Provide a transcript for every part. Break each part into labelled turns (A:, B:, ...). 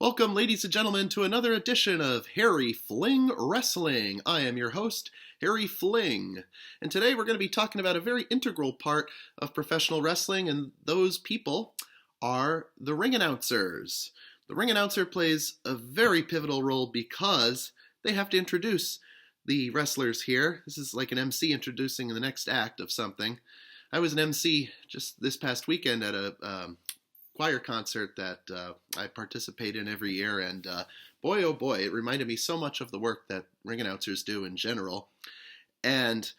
A: Welcome, ladies and gentlemen, to another edition of Harry Fling Wrestling. I am your host, Harry Fling, and today we're going to be talking about a very integral part of professional wrestling, and those people are the ring announcers. The ring announcer plays a very pivotal role because they have to introduce the wrestlers here. This is like an MC introducing the next act of something. I was an MC just this past weekend at a choir concert that I participate in every year, and boy oh boy, it reminded me so much of the work that ring announcers do in general. And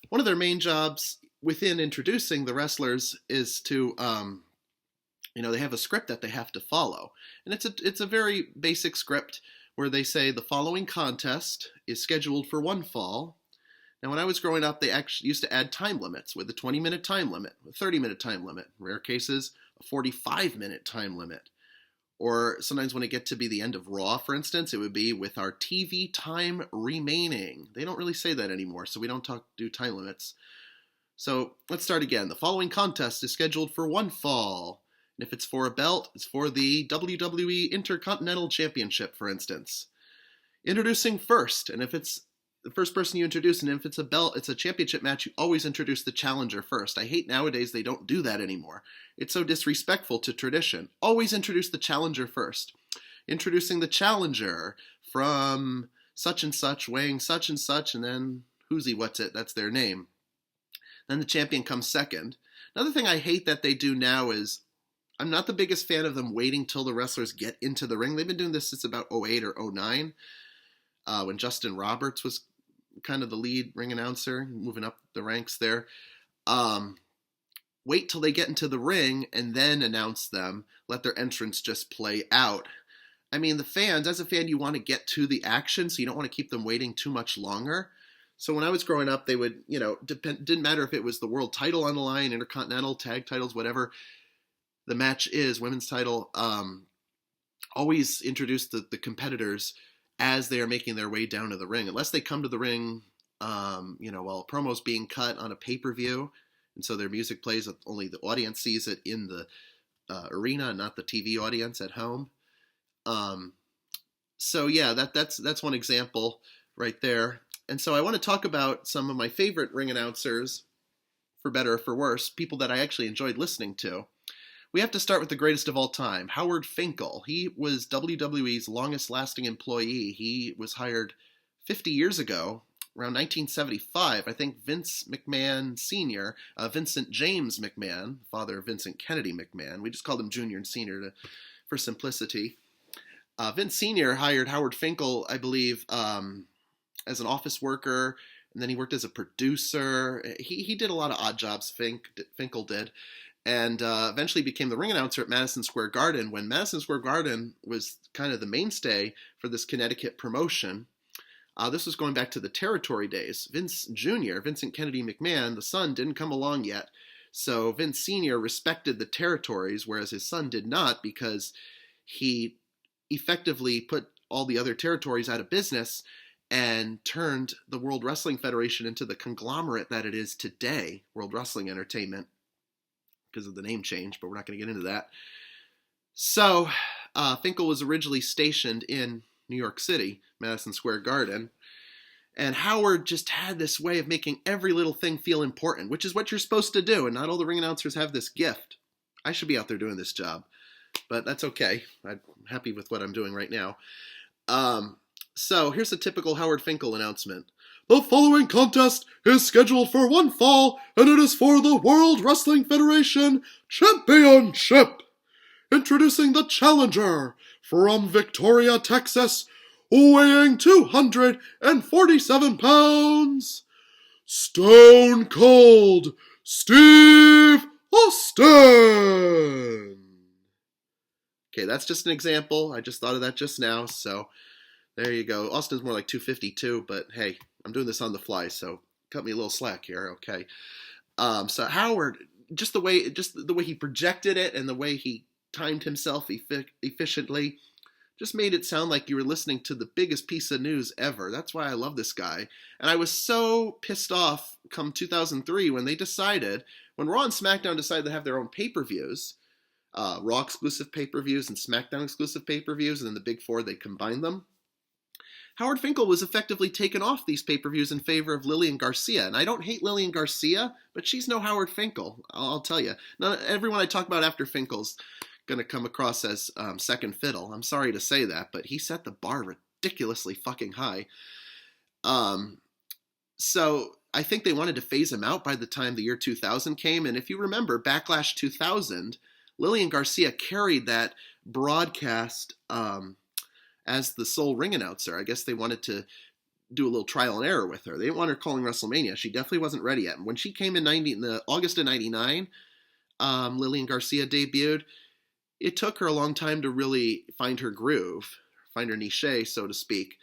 A: one of their main jobs within introducing the wrestlers is to they have a script that they have to follow, and it's a very basic script where they say the following contest is scheduled for one fall. Now, when I was growing up, they actually used to add time limits with a 20-minute time limit, a 30-minute time limit, in rare cases, a 45-minute time limit. Or sometimes when it get to be the end of Raw, for instance, it would be with our TV time remaining. They don't really say that anymore, so we don't do time limits. So let's start again. The following contest is scheduled for one fall. And if it's for a belt, it's for the WWE Intercontinental Championship, for instance. Introducing first, and if it's the first person you introduce, and if it's a belt, it's a championship match, you always introduce the challenger first. I hate nowadays they don't do that anymore. It's so disrespectful to tradition. Always introduce the challenger first. Introducing the challenger from such and such, weighing such and such, and then who's he, what's it, that's their name. Then the champion comes second. Another thing I hate that they do now is, I'm not the biggest fan of them waiting till the wrestlers get into the ring. They've been doing this since about 08 or 09. When Justin Roberts was kind of the lead ring announcer, moving up the ranks there. Wait till they get into the ring and then announce them. Let their entrance just play out. I mean, the fans, as a fan, you want to get to the action, so you don't want to keep them waiting too much longer. So when I was growing up, they would, didn't matter if it was the world title on the line, intercontinental, tag titles, whatever the match is, women's title, always introduce the competitors as they are making their way down to the ring, unless they come to the ring, while a promo's being cut on a pay-per-view, and so their music plays, only the audience sees it in the arena, not the TV audience at home. So yeah, that's one example right there. And so I want to talk about some of my favorite ring announcers, for better or for worse, people that I actually enjoyed listening to. We have to start with the greatest of all time, Howard Finkel. He was WWE's longest-lasting employee. He was hired 50 years ago, around 1975. I think Vince McMahon Sr., Vincent James McMahon, father of Vincent Kennedy McMahon. We just called him Junior and Senior for simplicity. Vince Sr. hired Howard Finkel, I believe, as an office worker, and then he worked as a producer. He did a lot of odd jobs, Finkel did. And eventually became the ring announcer at Madison Square Garden when Madison Square Garden was kind of the mainstay for this Connecticut promotion. This was going back to the territory days. Vince Jr., Vincent Kennedy McMahon, the son, didn't come along yet. So Vince Sr. respected the territories, whereas his son did not, because he effectively put all the other territories out of business and turned the World Wrestling Federation into the conglomerate that it is today, World Wrestling Entertainment, because of the name change, but we're not going to get into that. So, Finkel was originally stationed in New York City, Madison Square Garden, and Howard just had this way of making every little thing feel important, which is what you're supposed to do, and not all the ring announcers have this gift. I should be out there doing this job, but that's okay. I'm happy with what I'm doing right now. So, here's a typical Howard Finkel announcement. The following contest is scheduled for one fall, and it is for the World Wrestling Federation Championship. Introducing the challenger from Victoria, Texas, weighing 247 pounds, Stone Cold Steve Austin. Okay, that's just an example. I just thought of that just now, so there you go. Austin's more like 252, but hey, I'm doing this on the fly, so cut me a little slack here, okay? So Howard, just the way he projected it and the way he timed himself efficiently, just made it sound like you were listening to the biggest piece of news ever. That's why I love this guy. And I was so pissed off come 2003 when Raw and SmackDown decided to have their own pay-per-views. Raw exclusive pay-per-views and SmackDown exclusive pay-per-views, and then the big four, they combined them. Howard Finkel was effectively taken off these pay-per-views in favor of Lillian Garcia. And I don't hate Lillian Garcia, but she's no Howard Finkel, I'll tell you. Not everyone I talk about after Finkel's going to come across as second fiddle. I'm sorry to say that, but he set the bar ridiculously fucking high. So I think they wanted to phase him out by the time the year 2000 came. And if you remember, Backlash 2000, Lillian Garcia carried that broadcast as the sole ring announcer. I guess they wanted to do a little trial and error with her. They didn't want her calling WrestleMania. She definitely wasn't ready yet. And when she came in the August of 99, Lillian Garcia debuted. It took her a long time to really find her groove, find her niche, so to speak.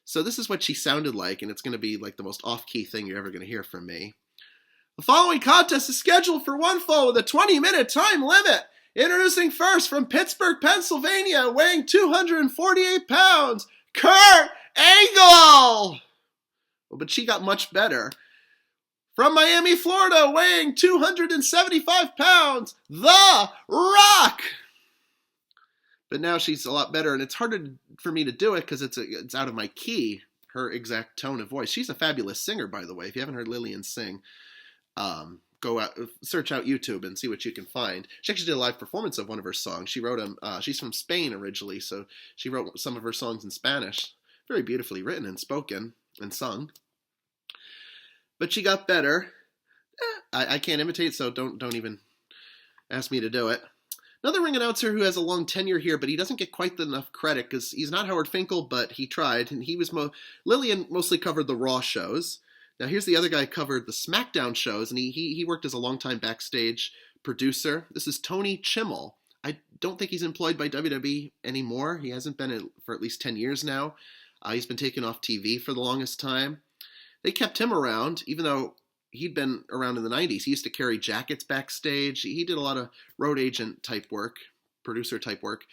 A: So this is what she sounded like, and it's going to be like the most off-key thing you're ever going to hear from me. The following contest is scheduled for one fall with a 20-minute time limit. Introducing first from Pittsburgh, Pennsylvania, weighing 248 pounds, Kurt Angle! Well, but she got much better. From Miami, Florida, weighing 275 pounds, The Rock! But now she's a lot better, and it's harder for me to do it because it's out of my key, her exact tone of voice. She's a fabulous singer, by the way. If you haven't heard Lillian sing, go out, search out YouTube and see what you can find. She actually did a live performance of one of her songs. She wrote them. She's from Spain originally, so she wrote some of her songs in Spanish. Very beautifully written and spoken and sung. But she got better. I can't imitate, so don't even ask me to do it. Another ring announcer who has a long tenure here, but he doesn't get quite enough credit because he's not Howard Finkel, but he tried, and he was Lillian mostly covered the Raw shows. Now here's the other guy who covered the SmackDown shows, and he worked as a longtime backstage producer. This is Tony Chimmel. I don't think he's employed by WWE anymore. He hasn't been for at least 10 years now. He's been taken off TV for the longest time. They kept him around, even though he'd been around in the 90s. He used to carry jackets backstage. He did a lot of road agent type work, producer type work.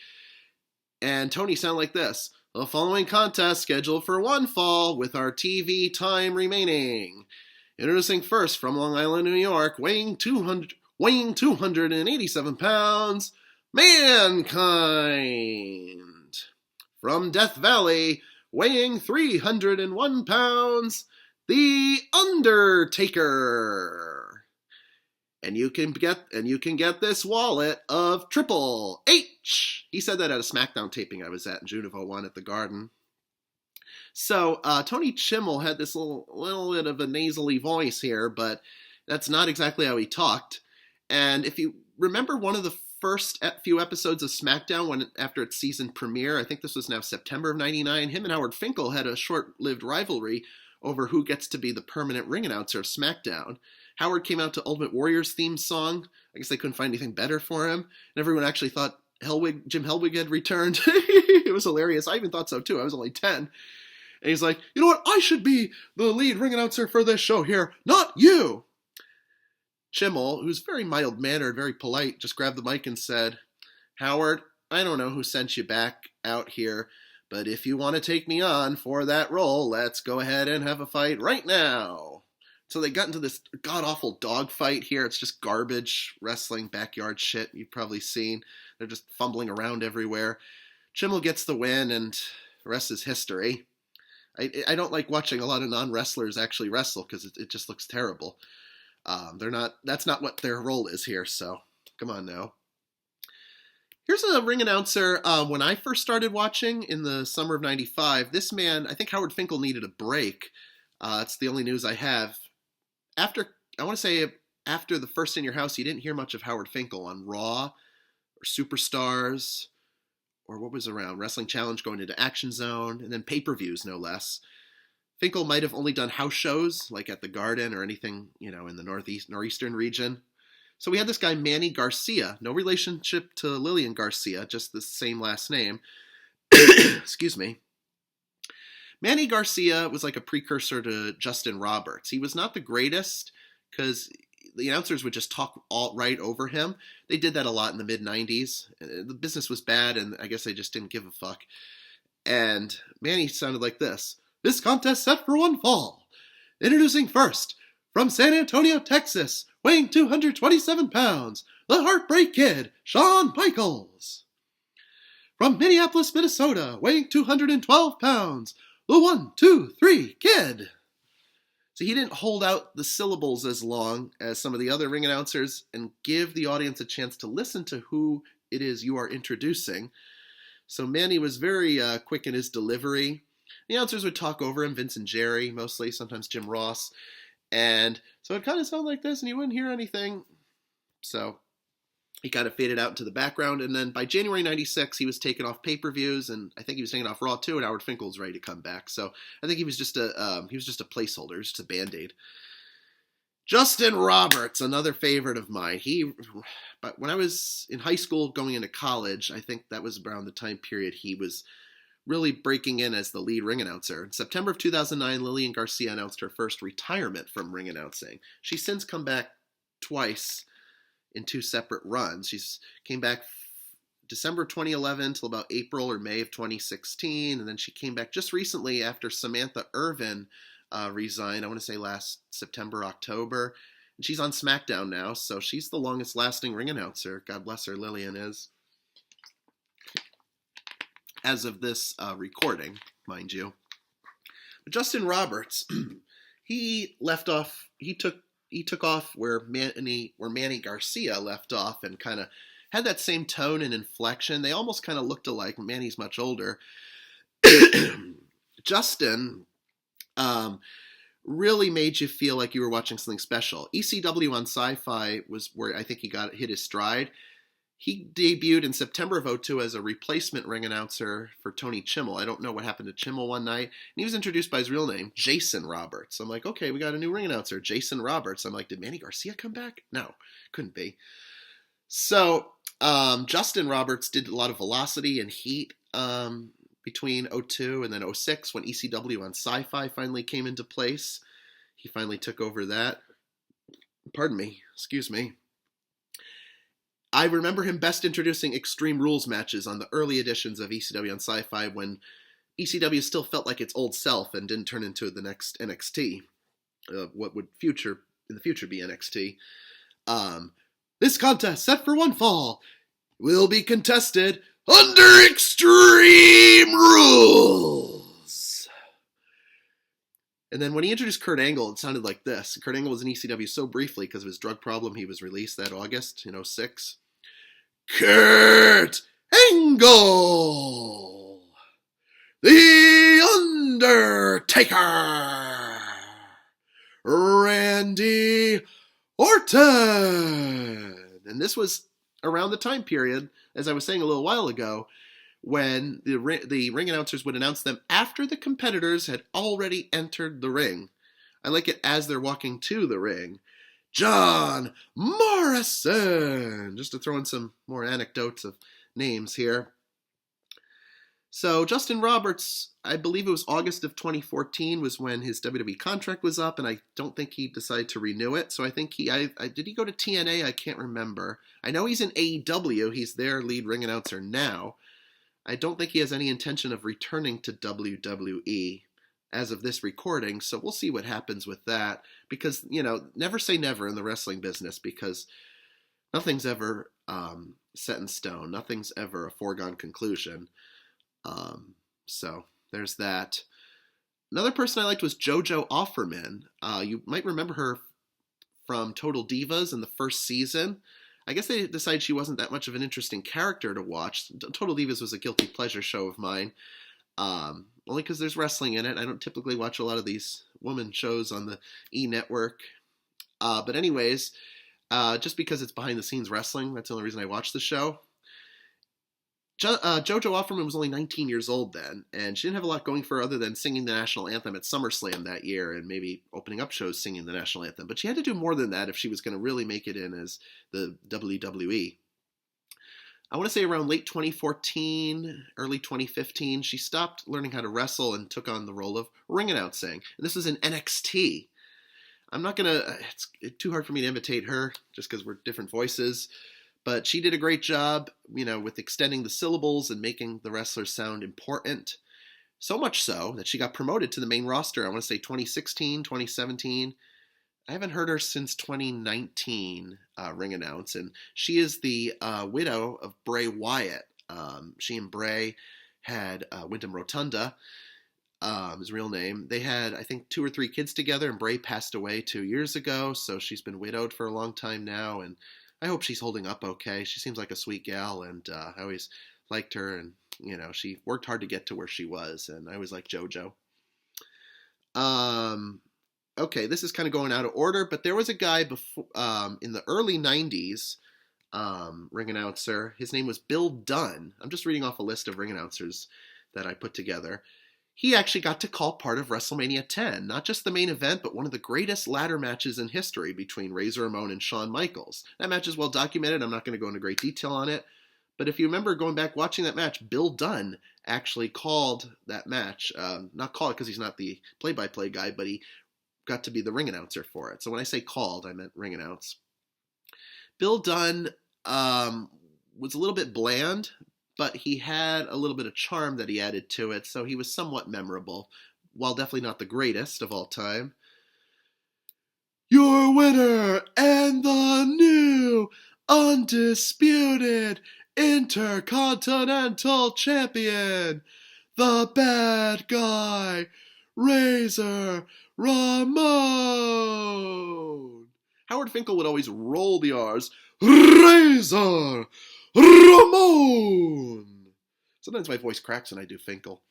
A: And Tony sounded like this. The following contest scheduled for one fall with our TV time remaining. Introducing first from Long Island, New York, weighing 287 pounds, Mankind. From Death Valley, weighing 301 pounds, The Undertaker. And you can get this wallet of Triple H. He said that at a SmackDown taping I was at in June of 2001 at the Garden. So Tony Chimmel had this little bit of a nasally voice here, but that's not exactly how he talked. And if you remember one of the first few episodes of SmackDown, after its season premiere, I think this was now September of 99, him and Howard Finkel had a short-lived rivalry over who gets to be the permanent ring announcer of SmackDown. Howard came out to Ultimate Warrior's theme song. I guess they couldn't find anything better for him. And everyone actually thought Jim Hellwig had returned. It was hilarious. I even thought so too. I was only 10. And he's like, you know what? I should be the lead ring announcer for this show here, not you. Chimmel, who's very mild-mannered, very polite, just grabbed the mic and said, Howard, I don't know who sent you back out here, but if you want to take me on for that role, let's go ahead and have a fight right now. So they got into this god-awful dog fight here. It's just garbage wrestling backyard shit you've probably seen. They're just fumbling around everywhere. Chimmel gets the win, and the rest is history. I don't like watching a lot of non-wrestlers actually wrestle because it just looks terrible. That's not what their role is here, so come on now. Here's a ring announcer. When I first started watching in the summer of 95, this man, I think Howard Finkel needed a break. It's the only news I have. After the first In Your House, you didn't hear much of Howard Finkel on Raw or Superstars or what was around, Wrestling Challenge going into Action Zone, and then pay-per-views, no less. Finkel might have only done house shows, like at the Garden or anything, in the northeastern region. So we had this guy, Manny Garcia. No relationship to Lillian Garcia, just the same last name. Excuse me. Manny Garcia was like a precursor to Justin Roberts. He was not the greatest because the announcers would just talk right over him. They did that a lot in the mid-90s. The business was bad, and I guess they just didn't give a fuck. And Manny sounded like this. This contest set for one fall. Introducing first, from San Antonio, Texas, weighing 227 pounds, the Heartbreak Kid, Shawn Michaels. From Minneapolis, Minnesota, weighing 212 pounds, the 1, 2, 3 Kid. So he didn't hold out the syllables as long as some of the other ring announcers and give the audience a chance to listen to who it is you are introducing. So Manny was very quick in his delivery. The announcers would talk over him, Vince and Jerry mostly, sometimes Jim Ross. And so it kind of sounded like this, and you wouldn't hear anything. So he kind of faded out into the background. And then by January 96, he was taken off pay-per-views, and I think he was taken off Raw too, and Howard Finkel was ready to come back. So I think he was just a placeholder, just a Band-Aid. Justin Roberts, another favorite of mine. But when I was in high school going into college, I think that was around the time period he was really breaking in as the lead ring announcer. In September of 2009, Lillian Garcia announced her first retirement from ring announcing. She's since come back twice in 2 separate runs. She's came back December 2011 till about April or May of 2016, and then she came back just recently after Samantha Irvin resigned, I want to say last September, October. And she's on SmackDown now, so she's the longest lasting ring announcer. God bless her, Lillian is. As of this recording, mind you. But Justin Roberts, he took off where Manny Garcia left off and kind of had that same tone and inflection. They almost kind of looked alike. Manny's much older. Justin really made you feel like you were watching something special. ECW on Sci-Fi was where I think he hit his stride. He debuted in September of 2002 as a replacement ring announcer for Tony Chimmel. I don't know what happened to Chimmel one night. And he was introduced by his real name, Jason Roberts. I'm like, okay, we got a new ring announcer, Jason Roberts. I'm like, did Manny Garcia come back? No, couldn't be. So Justin Roberts did a lot of velocity and heat between 2002 and then 2006 when ECW on Sci-Fi finally came into place. He finally took over that. Pardon me. Excuse me. I remember him best introducing Extreme Rules matches on the early editions of ECW on Sci-Fi when ECW still felt like its old self and didn't turn into the next NXT, what would in the future be NXT. This contest, set for one fall, will be contested under Extreme Rules. And then when he introduced Kurt Angle, it sounded like this. Kurt Angle was in ECW so briefly because of his drug problem. He was released that August in 2006. Kurt Angle, The Undertaker, Randy Orton. And this was around the time period, as I was saying a little while ago, when the ring announcers would announce them after the competitors had already entered the ring. I like it as they're walking to the ring. John Morrison! Just to throw in some more anecdotes of names here. So Justin Roberts, I believe it was August of 2014 was when his WWE contract was up, and I don't think he decided to renew it. So I think did he go to TNA? I can't remember. I know he's in AEW. He's their lead ring announcer now. I don't think he has any intention of returning to WWE as of this recording, so we'll see what happens with that. Because, never say never in the wrestling business, because nothing's ever set in stone. Nothing's ever a foregone conclusion. So there's that. Another person I liked was JoJo Offerman. You might remember her from Total Divas in the first season. I guess they decided she wasn't that much of an interesting character to watch. Total Divas was a guilty pleasure show of mine. Only because there's wrestling in it. I don't typically watch a lot of these woman shows on the E! Network. But anyways, just because it's behind the scenes wrestling, that's the only reason I watch the show. JoJo Offerman was only 19 years old then, and she didn't have a lot going for her other than singing the national anthem at SummerSlam that year and maybe opening up shows singing the national anthem. But she had to do more than that if she was going to really make it in as the WWE. I want to say around late 2014, early 2015, she stopped learning how to wrestle and took on the role of ring announcing. And this was in NXT. I'm not going to, it's too hard for me to imitate her just because we're different voices. But she did a great job, with extending the syllables and making the wrestlers sound important. So much so that she got promoted to the main roster, I want to say 2016, 2017. I haven't heard her since 2019 ring announce, and she is the widow of Bray Wyatt. She and Bray had Wyndham Rotunda, his real name. They had, I think, 2 or 3 kids together, and Bray passed away 2 years ago, so she's been widowed for a long time now, and I hope she's holding up okay. She seems like a sweet gal, and I always liked her, and, she worked hard to get to where she was, and I always liked JoJo. Okay, this is kind of going out of order, but there was a guy before in the early 90s, ring announcer. His name was Bill Dunn. I'm just reading off a list of ring announcers that I put together. He actually got to call part of WrestleMania 10, not just the main event, but one of the greatest ladder matches in history between Razor Ramon and Shawn Michaels. That match is well documented. I'm not going to go into great detail on it. But if you remember going back watching that match, Bill Dunn actually called that match. Not called it because he's not the play-by-play guy, but he got to be the ring announcer for it. So when I say called, I meant ring announce. Bill Dunn was a little bit bland, but he had a little bit of charm that he added to it, so he was somewhat memorable, while definitely not the greatest of all time. Your winner and the new undisputed Intercontinental Champion, the bad guy, Razor Ramon. Howard Finkel would always roll the R's. Razor Ramon. Sometimes my voice cracks when I do Finkel.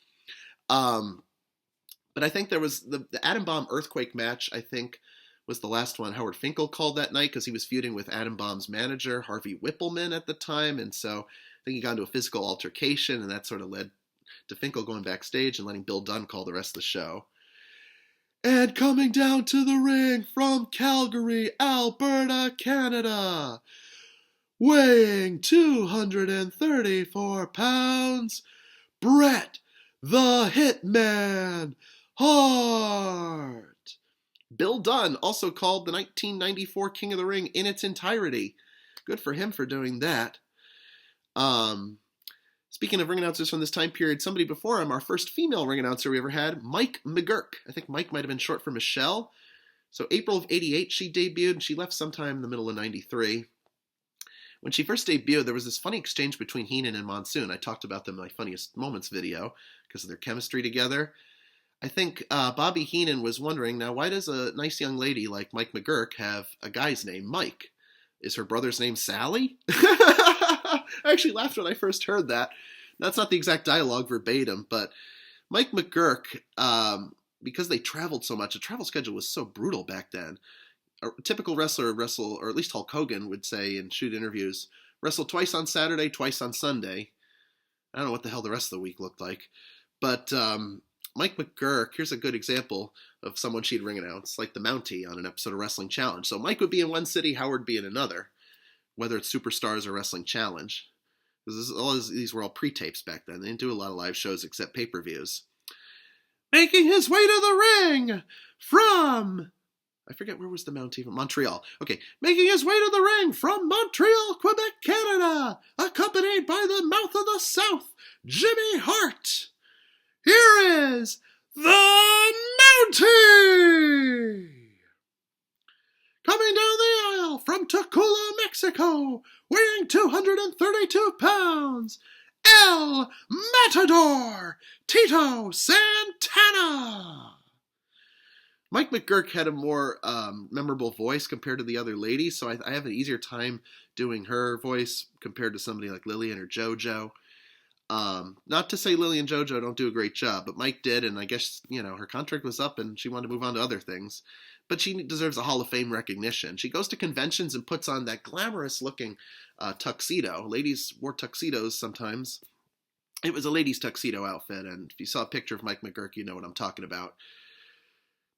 A: But I think there was the Atom Bomb Earthquake match, I think, was the last one Howard Finkel called that night because he was feuding with Atom Bomb's manager, Harvey Whippleman, at the time. And so I think he got into a physical altercation, and that sort of led to Finkel going backstage and letting Bill Dunn call the rest of the show. And coming down to the ring from Calgary, Alberta, Canada, weighing 234 pounds, Bret the Hitman Hart. Bill Dunn also called the 1994 King of the Ring in its entirety. Good for him for doing that. Speaking of ring announcers from this time period, somebody before him, our first female ring announcer we ever had, Mike McGurk. I think Mike might have been short for Michelle. So April of 88 she debuted, and she left sometime in the middle of 93. When she first debuted, there was this funny exchange between Heenan and Monsoon. I talked about them in my Funniest Moments video because of their chemistry together. I think Bobby Heenan was wondering, now why does a nice young lady like Mike McGurk have a guy's name, Mike? Is her brother's name Sally? I actually laughed when I first heard that. That's not the exact dialogue verbatim, but Mike McGurk, because they traveled so much, the travel schedule was so brutal back then. A typical wrestler would wrestle, or at least Hulk Hogan would say in shoot interviews, wrestle twice on Saturday, twice on Sunday. I don't know what the hell the rest of the week looked like. But Mike McGurk, here's a good example of someone she'd ring announce, like the Mountie on an episode of Wrestling Challenge. So Mike would be in one city, Howard would be in another, whether it's Superstars or Wrestling Challenge. These were all pre-tapes back then. They didn't do a lot of live shows except pay-per-views. Making his way to the ring from... I forget, where was the Mountie from? Montreal. Okay, making his way to the ring from Montreal, Quebec, Canada, accompanied by the Mouth of the South, Jimmy Hart. Here is the Mountie! Coming down the aisle from Tacula, Mexico, weighing 232 pounds, El Matador, Tito Santana. Mike McGurk had a more memorable voice compared to the other ladies, so I have an easier time doing her voice compared to somebody like Lillian or JoJo. Not to say Lily and JoJo don't do a great job, but Mike did, and I guess, her contract was up and she wanted to move on to other things. But she deserves a Hall of Fame recognition. She goes to conventions and puts on that glamorous-looking tuxedo. Ladies wore tuxedos sometimes. It was a lady's tuxedo outfit, and if you saw a picture of Mike McGurk, you know what I'm talking about.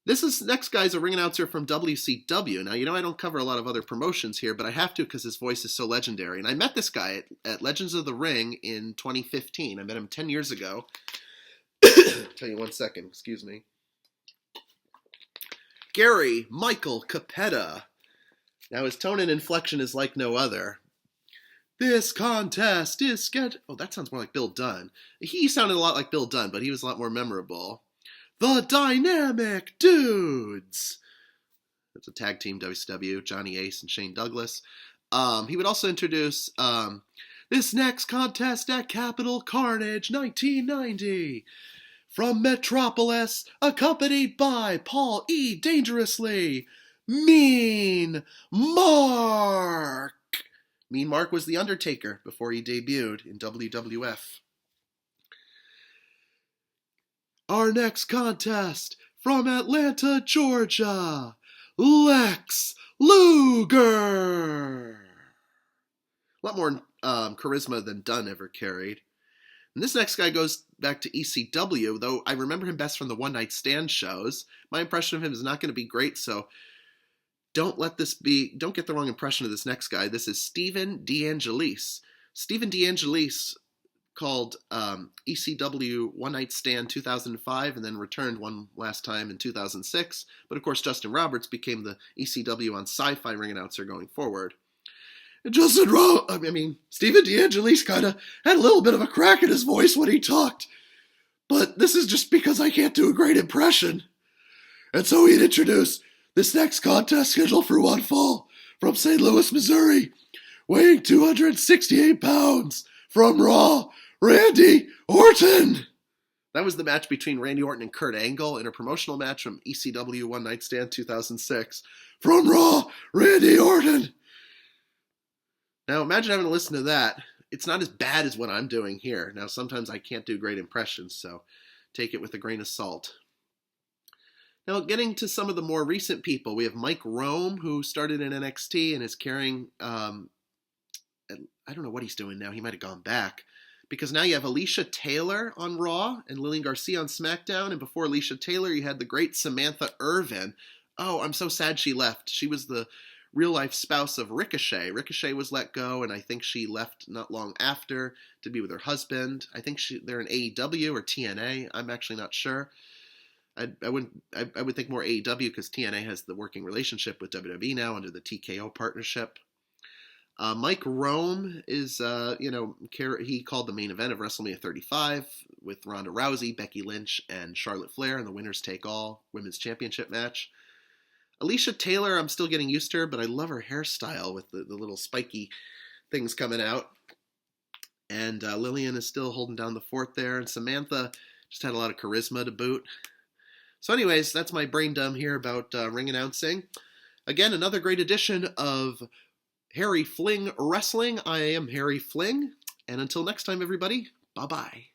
A: Next guy's a ring announcer from WCW. Now, I don't cover a lot of other promotions here, but I have to because his voice is so legendary. And I met this guy at Legends of the Ring in 2015. I met him 10 years ago. Tell you 1 second, excuse me. Gary Michael Capetta. Now, his tone and inflection is like no other. This contest is scheduled... Oh, that sounds more like Bill Dunn. He sounded a lot like Bill Dunn, but he was a lot more memorable. The Dynamic Dudes. That's a tag team WCW, Johnny Ace and Shane Douglas. He would also introduce this next contest at Capital Carnage 1990. From Metropolis, accompanied by Paul E. Dangerously, Mean Mark. Mean Mark was The Undertaker before he debuted in WWF. Our next contest, from Atlanta, Georgia, Lex Luger. A lot more charisma than Dunn ever carried. And this next guy goes back to ECW, though I remember him best from the One Night Stand shows. My impression of him is not going to be great, so don't get the wrong impression of this next guy. This is Stephen DeAngelis. Stephen DeAngelis called ECW One Night Stand 2005 and then returned one last time in 2006. But of course, Justin Roberts became the ECW on Sci-Fi ring announcer going forward. Stephen DeAngelis kind of had a little bit of a crack in his voice when he talked. But this is just because I can't do a great impression. And so he'd introduce this next contest scheduled for one fall from St. Louis, Missouri, weighing 268 pounds, from Raw, Randy Orton. That was the match between Randy Orton and Kurt Angle in a promotional match from ECW One Night Stand 2006. From Raw, Randy Orton. Now, imagine having to listen to that. It's not as bad as what I'm doing here. Now, sometimes I can't do great impressions, so take it with a grain of salt. Now, getting to some of the more recent people, we have Mike Rome, who started in NXT and is carrying, I don't know what he's doing now. He might have gone back. Because now you have Alicia Taylor on Raw and Lillian Garcia on SmackDown. And before Alicia Taylor, you had the great Samantha Irvin. Oh, I'm so sad she left. She was the real-life spouse of Ricochet. Ricochet was let go, and I think she left not long after to be with her husband. I think they're in AEW or TNA. I'm actually not sure. I would think more AEW because TNA has the working relationship with WWE now under the TKO partnership. Mike Rome is, he called the main event of WrestleMania 35 with Ronda Rousey, Becky Lynch, and Charlotte Flair in the Winners Take All Women's Championship match. Alicia Taylor, I'm still getting used to her, but I love her hairstyle with the little spiky things coming out. And Lillian is still holding down the fort there, and Samantha just had a lot of charisma to boot. So anyways, that's my brain dump here about ring announcing. Again, another great edition of Harry Fling Wrestling. I am Harry Fling, and until next time, everybody, bye-bye.